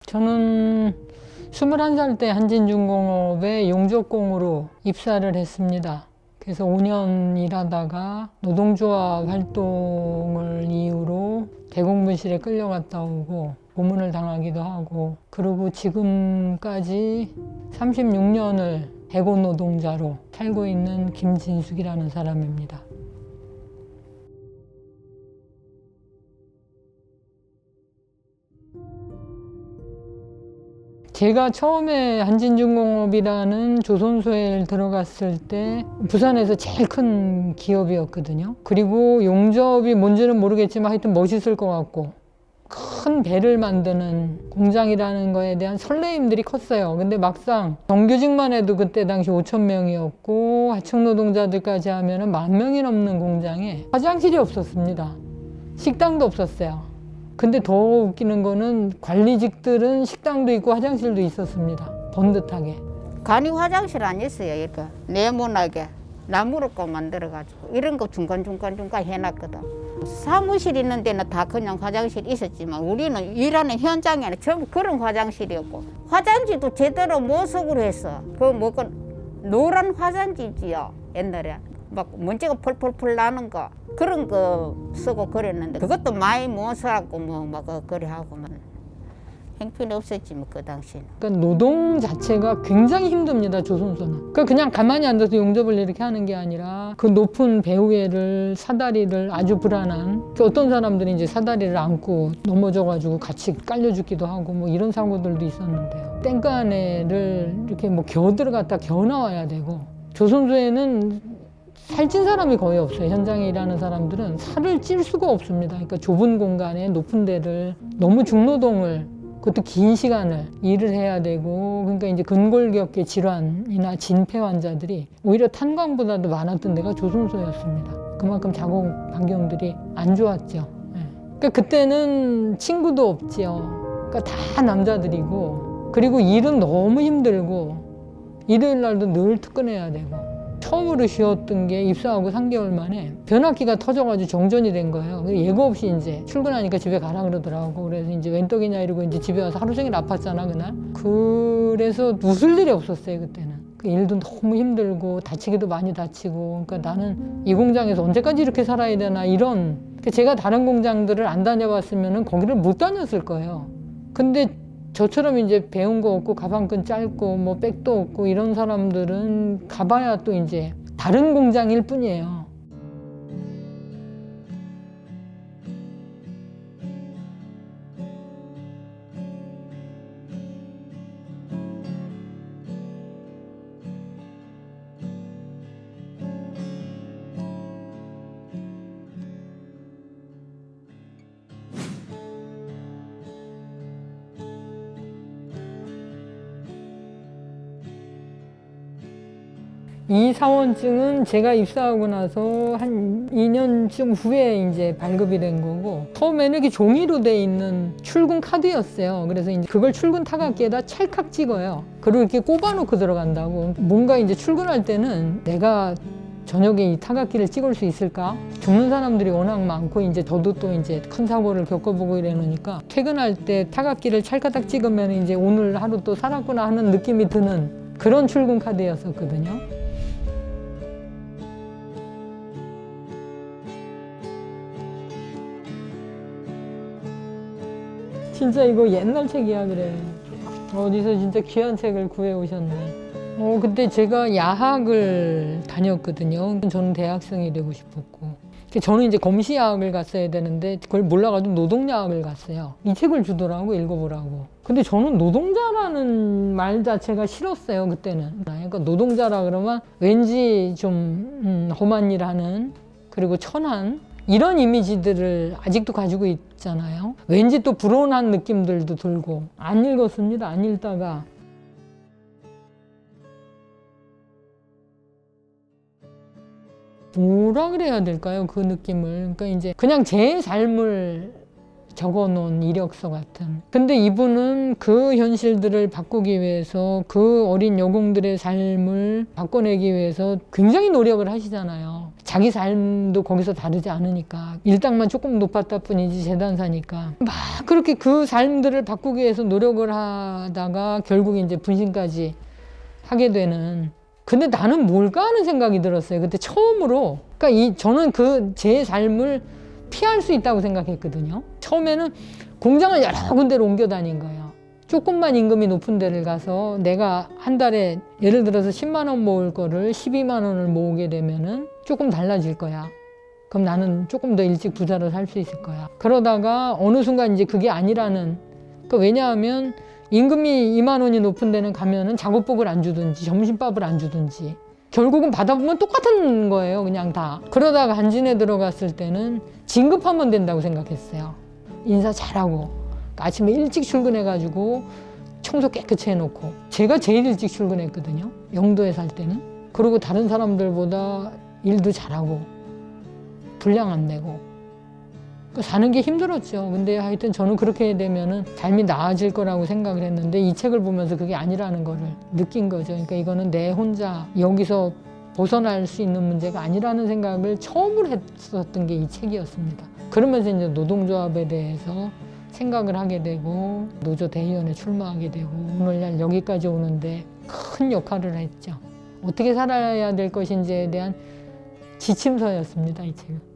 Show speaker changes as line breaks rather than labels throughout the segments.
저는 21살 때 한진중공업에 용접공으로 입사를 했습니다. 그래서 5년 일하다가 노동조합 활동을 이유로 대공분실에 끌려갔다 오고 고문을 당하기도 하고, 그리고 지금까지 36년을 해고 노동자로 살고 있는 김진숙이라는 사람입니다. 제가 처음에 한진중공업이라는 조선소에 들어갔을 때 부산에서 제일 큰 기업이었거든요. 그리고 용접이 뭔지는 모르겠지만 하여튼 멋있을 것 같고 큰 배를 만드는 공장이라는 거에 대한 설레임들이 컸어요. 근데 막상 정규직만 해도 그때 당시 5천 명이었고 하청 노동자들까지 하면 10,000명이 넘는 공장에 화장실이 없었습니다. 식당도 없었어요. 근데 더 웃기는 거는 관리직들은 식당도 있고 화장실도 있었습니다. 번듯하게.
간이 화장실 안 있어요. 이렇게 네모나게 나무로 꼭 만들어가지고 이런 거 중간중간 해놨거든. 사무실 있는 데는 다 그냥 화장실 있었지만 우리는 일하는 현장에는 전부 그런 화장실이었고, 화장지도 제대로 모석으로 했어. 노란 화장지지요. 옛날에 막 먼지가 펄펄펄 나는 거 그런 거 쓰고 그랬는데 그것도 많이 못 써갖고 막 그래 하고 형편이 없었지 그 당시에는.
그러니까 노동 자체가 굉장히 힘듭니다, 조선소는. 그러니까 그냥 가만히 앉아서 용접을 이렇게 하는 게 아니라 그 높은 배우에를 사다리를 아주 불안한, 어떤 사람들이 이제 사다리를 안고 넘어져가지고 같이 깔려 죽기도 하고 뭐 이런 사고들도 있었는데요. 땡간에를 이렇게 겨 들어갔다 겨 나와야 되고, 조선소에는 살찐 사람이 거의 없어요. 현장에 일하는 사람들은 살을 찔 수가 없습니다. 그러니까 좁은 공간에 높은 데를 너무 중노동을, 그것도 긴 시간을 일을 해야 되고, 그러니까 이제 근골격계 질환이나 진폐 환자들이 오히려 탄광보다도 많았던 데가 조선소였습니다. 그만큼 작업 환경들이 안 좋았죠. 그러니까 그때는 친구도 없지요. 그러니까 다 남자들이고, 그리고 일은 너무 힘들고 일요일 날도 늘 특근해야 되고. 처음으로 쉬었던 게 입사하고 3개월 만에 변압기가 터져가지고 정전이 된 거예요. 예고 없이 이제 출근하니까 집에 가라 그러더라고. 그래서 이제 웬 떡이냐 이러고 이제 집에 와서 하루 종일 아팠잖아, 그날. 그래서 웃을 일이 없었어요, 그때는. 그 일도 너무 힘들고 다치기도 많이 다치고. 그러니까 나는 이 공장에서 언제까지 이렇게 살아야 되나, 이런. 제가 다른 공장들을 안 다녀봤으면 거기를 못 다녔을 거예요. 근데 저처럼 이제 배운 거 없고 가방끈 짧고 뭐 백도 없고 이런 사람들은 가봐야 또 이제 다른 공장일 뿐이에요. 이 사원증은 제가 입사하고 나서 한 2년쯤 후에 이제 발급이 된 거고, 처음에는 이렇게 종이로 돼 있는 출근 카드였어요. 그래서 이제 그걸 출근 타각기에다 찰칵 찍어요. 그리고 이렇게 꼽아놓고 들어간다고. 뭔가 이제 출근할 때는 내가 저녁에 이 타각기를 찍을 수 있을까? 죽는 사람들이 워낙 많고, 이제 저도 또 이제 큰 사고를 겪어보고 이러니까 퇴근할 때 타각기를 찰칵 찍으면 이제 오늘 하루 또 살았구나 하는 느낌이 드는 그런 출근 카드였었거든요. 진짜 이거 옛날 책이야, 그래. 어디서 진짜 귀한 책을 구해 오셨네. 그때 제가 야학을 다녔거든요. 저는 대학생이 되고 싶었고. 저는 이제 검시야학을 갔어야 되는데 그걸 몰라가지고 노동야학을 갔어요. 이 책을 주더라고, 읽어보라고. 근데 저는 노동자라는 말 자체가 싫었어요, 그때는. 그러니까 노동자라 그러면 왠지 좀 험한 일 하는, 그리고 천한, 이런 이미지들을 아직도 가지고 있잖아요. 왠지 또 불온한 느낌들도 들고. 안 읽었습니다. 안 읽다가 뭐라 그래야 될까요? 그 느낌을. 그러니까 이제 그냥 제 삶을 적어놓은 이력서 같은. 근데 이분은 그 현실들을 바꾸기 위해서 그 어린 여공들의 삶을 바꿔내기 위해서 굉장히 노력을 하시잖아요. 자기 삶도 거기서 다르지 않으니까. 일당만 조금 높았다 뿐이지 재단사니까. 막 그렇게 그 삶들을 바꾸기 위해서 노력을 하다가 결국 이제 분신까지 하게 되는. 근데 나는 뭘까 하는 생각이 들었어요. 그때 처음으로. 그러니까 저는 제 삶을 피할 수 있다고 생각했거든요. 처음에는 공장을 여러 군데로 옮겨 다닌 거예요. 조금만 임금이 높은 데를 가서 내가 한 달에 예를 들어서 10만 원 모을 거를 12만 원을 모으게 되면은 조금 달라질 거야. 그럼 나는 조금 더 일찍 부자로 살 수 있을 거야. 그러다가 어느 순간 이제 그게 아니라는. 그러니까 왜냐하면 임금이 2만 원이 높은 데는 가면은 작업복을 안 주든지 점심밥을 안 주든지 결국은 받아보면 똑같은 거예요. 그냥 다. 그러다가 한진에 들어갔을 때는 진급하면 된다고 생각했어요. 인사 잘하고 아침에 일찍 출근해가지고 청소 깨끗이 해놓고. 제가 제일 일찍 출근했거든요. 영도에 살 때는. 그리고 다른 사람들보다 일도 잘하고 분량 안 내고 사는 게 힘들었죠. 근데 하여튼 저는 그렇게 되면은 삶이 나아질 거라고 생각을 했는데 이 책을 보면서 그게 아니라는 거를 느낀 거죠. 그러니까 이거는 내 혼자 여기서 벗어날 수 있는 문제가 아니라는 생각을 처음으로 했었던 게 이 책이었습니다. 그러면서 이제 노동조합에 대해서 생각을 하게 되고 노조 대의원에 출마하게 되고 오늘날 여기까지 오는데 큰 역할을 했죠. 어떻게 살아야 될 것인지에 대한 지침서였습니다, 이 책은.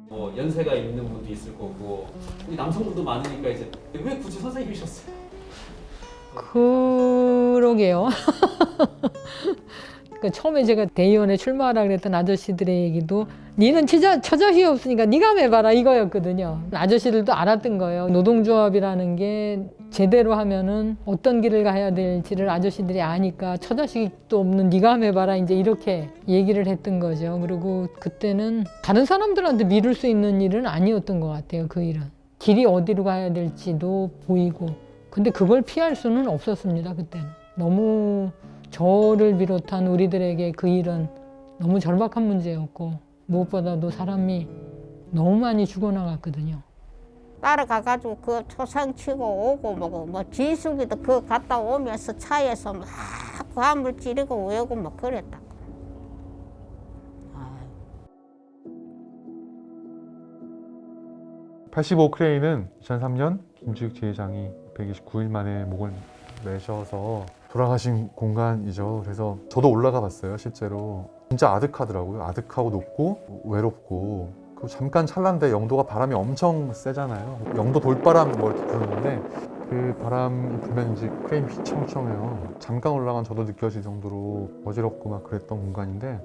뭐 연세가 있는 분도 있을 거고 우리 남성분도 많으니까 이제 왜 굳이 선생님이셨어요?
그러게요. 그러니까 처음에 제가 대의원에 출마하라 그랬던 아저씨들의 얘기도 니는 처자식이 없으니까 니가 한번 해봐라 이거였거든요. 아저씨들도 알았던 거예요. 노동조합이라는 게 제대로 하면은 어떤 길을 가야 될지를 아저씨들이 아니까 처자식도 없는 니가 한번 해봐라 이제 이렇게 얘기를 했던 거죠. 그리고 그때는 다른 사람들한테 미룰 수 있는 일은 아니었던 것 같아요. 그 일은. 길이 어디로 가야 될지도 보이고. 근데 그걸 피할 수는 없었습니다. 그때는. 너무 저를 비롯한 우리들에게 그 일은 너무 절박한 문제였고 무엇보다도 사람이 너무 많이 죽어나갔거든요.
따라가가지고 그 초상 치고 오고 뭐 지숙이도 그 갔다 오면서 차에서 막 화물 찌르고 외고 막 그랬다.
85 크레인은 2003년 김주익 지회장이 129일 만에 목을 매셔서 돌아가신 공간이죠. 그래서 저도 올라가 봤어요, 실제로. 진짜 아득하더라고요. 아득하고 높고 외롭고. 그 잠깐 찰나인데 영도가 바람이 엄청 세잖아요. 영도 돌바람 뭐 이렇게 부르는데 그 바람이 불면 이제 크레인 휘청휘청해요. 잠깐 올라간 저도 느껴질 정도로 어지럽고 막 그랬던 공간인데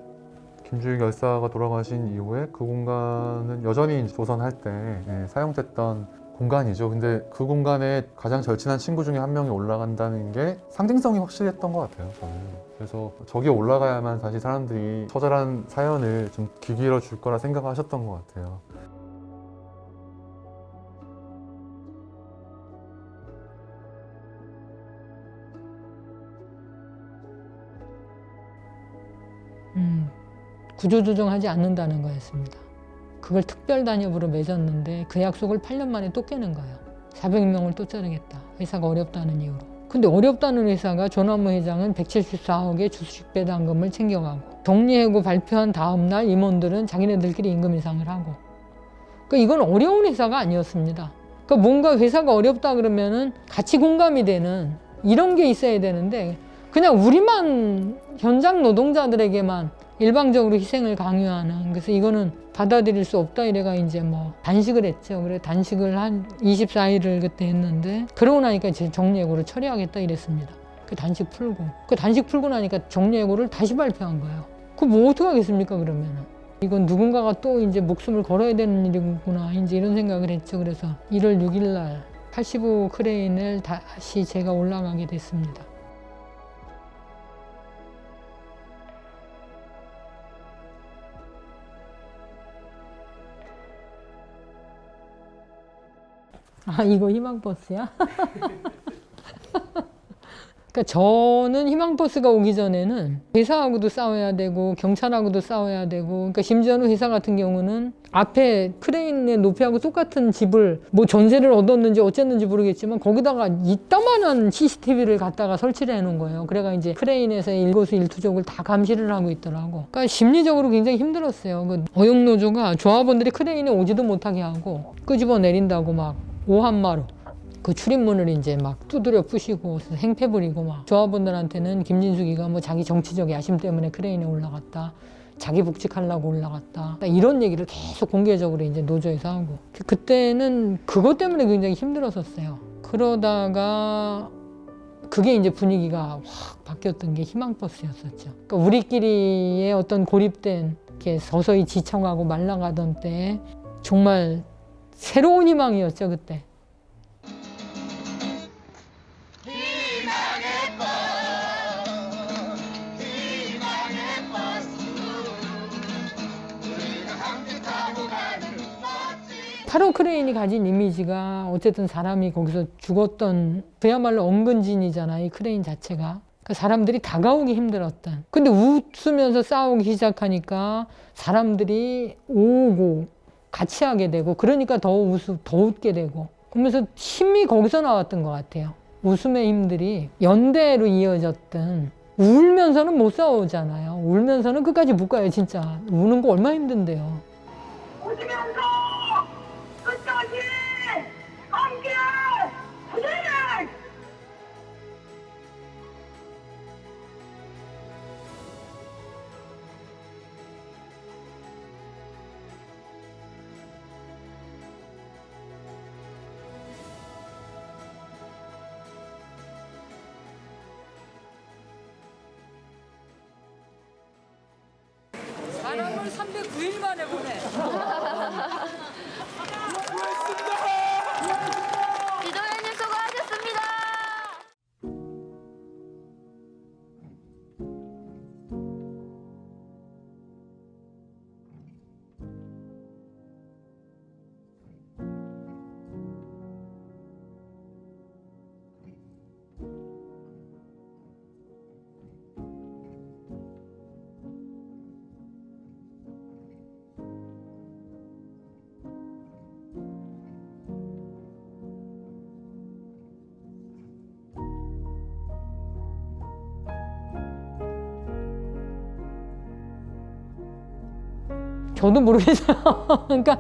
김주익 열사가 돌아가신 이후에 그 공간은 여전히 조선할 때 사용됐던 공간이죠. 근데 그 공간에 가장 절친한 친구 중에 한 명이 올라간다는 게 상징성이 확실했던 것 같아요, 저는. 그래서 저기에 올라가야만 다시 사람들이 처절한 사연을 좀 귀 기울여 줄 거라 생각하셨던 것 같아요.
구조조정하지 않는다는 거였습니다. 그걸 특별단협으로 맺었는데 그 약속을 8년 만에 또 깨는 거예요. 400명을 또 자르겠다. 회사가 어렵다는 이유로. 근데 어렵다는 회사가 조남무 회장은 174억의 주식 배당금을 챙겨가고 정리해고 발표한 다음 날 임원들은 자기네들끼리 임금 인상을 하고. 그러니까 이건 어려운 회사가 아니었습니다. 그러니까 뭔가 회사가 어렵다 그러면은 같이 공감이 되는 이런 게 있어야 되는데 그냥 우리만 현장 노동자들에게만 일방적으로 희생을 강요하는. 그래서 이거는 받아들일 수 없다 이래가 이제 뭐 단식을 했죠. 그래 단식을 한 24일을 그때 했는데 그러고 나니까 이제 정리해고를 처리하겠다 이랬습니다. 그 단식 풀고. 그 단식 풀고 나니까 정리해고를 다시 발표한 거예요. 그 뭐 어떻게 하겠습니까 그러면은. 이건 누군가가 또 이제 목숨을 걸어야 되는 일이구나 이제 이런 생각을 했죠. 그래서 1월 6일 날 85 크레인을 다시 제가 올라가게 됐습니다. 아, 이거 희망버스야? 그러니까 저는 희망버스가 오기 전에는 회사하고도 싸워야 되고 경찰하고도 싸워야 되고, 그러니까 심지어는 회사 같은 경우는 앞에 크레인의 높이하고 똑같은 집을 뭐 전세를 얻었는지 어쨌는지 모르겠지만 거기다가 이따만한 CCTV를 갖다가 설치를 해놓은 거예요. 그래가 이제 크레인에서 일거수일투족을 다 감시를 하고 있더라고. 그러니까 심리적으로 굉장히 힘들었어요. 그 어용노조가 조합원들이 크레인에 오지도 못하게 하고 끄집어 내린다고 막 오한마로 그 출입문을 이제 막 두드려 부시고 행패 부리고, 막 조합원들한테는 김진숙이가 뭐 자기 정치적 야심 때문에 크레인에 올라갔다, 자기 복직하려고 올라갔다, 이런 얘기를 계속 공개적으로 이제 노조에서 하고, 그때는 그것 때문에 굉장히 힘들었었어요. 그러다가 그게 이제 분위기가 확 바뀌었던 게 희망버스였었죠. 그러니까 우리끼리의 어떤 고립된, 이렇게 서서히 지쳐가고 말라가던 때 정말 새로운 희망이었죠, 그때. 타로 크레인이 가진 이미지가 어쨌든 사람이 거기서 죽었던 그야말로 엉근진이잖아요, 이 크레인 자체가. 그러니까 사람들이 다가오기 힘들었던. 근데 웃으면서 싸우기 시작하니까 사람들이 오고 같이 하게 되고, 그러니까 더 웃게 되고, 그러면서 힘이 거기서 나왔던 것 같아요. 웃음의 힘들이 연대로 이어졌던. 울면서는 못 싸우잖아요. 울면서는 끝까지 못 가요, 진짜. 우는 거 얼마나 힘든데요.
웃으면서 끝까지 함께 하자!
바람을 309일 만에 보내.
지도연님 수고하셨습니다.
저도 모르겠어요. 그러니까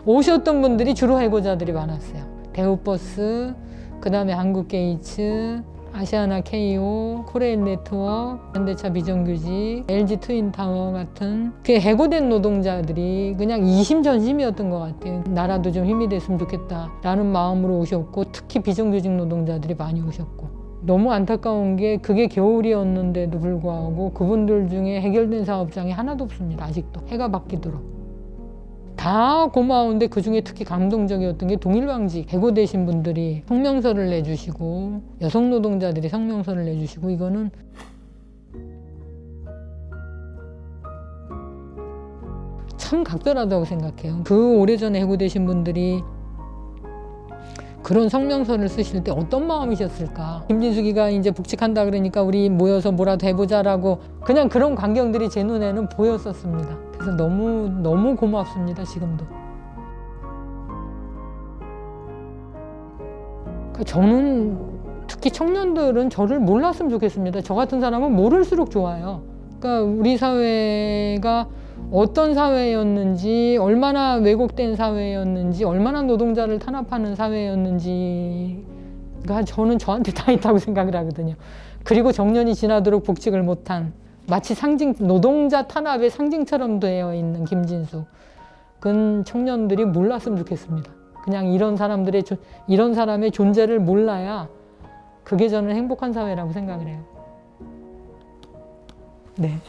오셨던 분들이 주로 해고자들이 많았어요. 대우버스, 그 다음에 한국게이츠, 아시아나 KO, 코레일 네트워크, 현대차 비정규직, LG 트윈타워 같은 그 해고된 노동자들이 그냥 이심전심이었던 것 같아요. 나라도 좀 힘이 됐으면 좋겠다라는 마음으로 오셨고, 특히 비정규직 노동자들이 많이 오셨고, 너무 안타까운 게 그게 겨울이었는데도 불구하고 그분들 중에 해결된 사업장이 하나도 없습니다. 아직도 해가 바뀌도록. 다 고마운데 그중에 특히 감동적이었던 게 동일방직 해고되신 분들이 성명서를 내주시고, 여성 노동자들이 성명서를 내주시고, 이거는 참 각별하다고 생각해요. 그 오래전에 해고되신 분들이 그런 성명서를 쓰실 때 어떤 마음이셨을까. 김진숙이가 이제 복직한다 그러니까 우리 모여서 뭐라도 해보자라고, 그냥 그런 광경들이 제 눈에는 보였었습니다. 그래서 너무 고맙습니다, 지금도. 저는 특히 청년들은 저를 몰랐으면 좋겠습니다. 저 같은 사람은 모를수록 좋아요. 그러니까 우리 사회가 어떤 사회였는지, 얼마나 왜곡된 사회였는지, 얼마나 노동자를 탄압하는 사회였는지가 저는 저한테 다 있다고 생각을 하거든요. 그리고 정년이 지나도록 복직을 못한, 마치 노동자 탄압의 상징처럼 되어 있는 김진숙. 그건 청년들이 몰랐으면 좋겠습니다. 그냥 이런 사람의 존재를 몰라야 그게 저는 행복한 사회라고 생각을 해요. 네.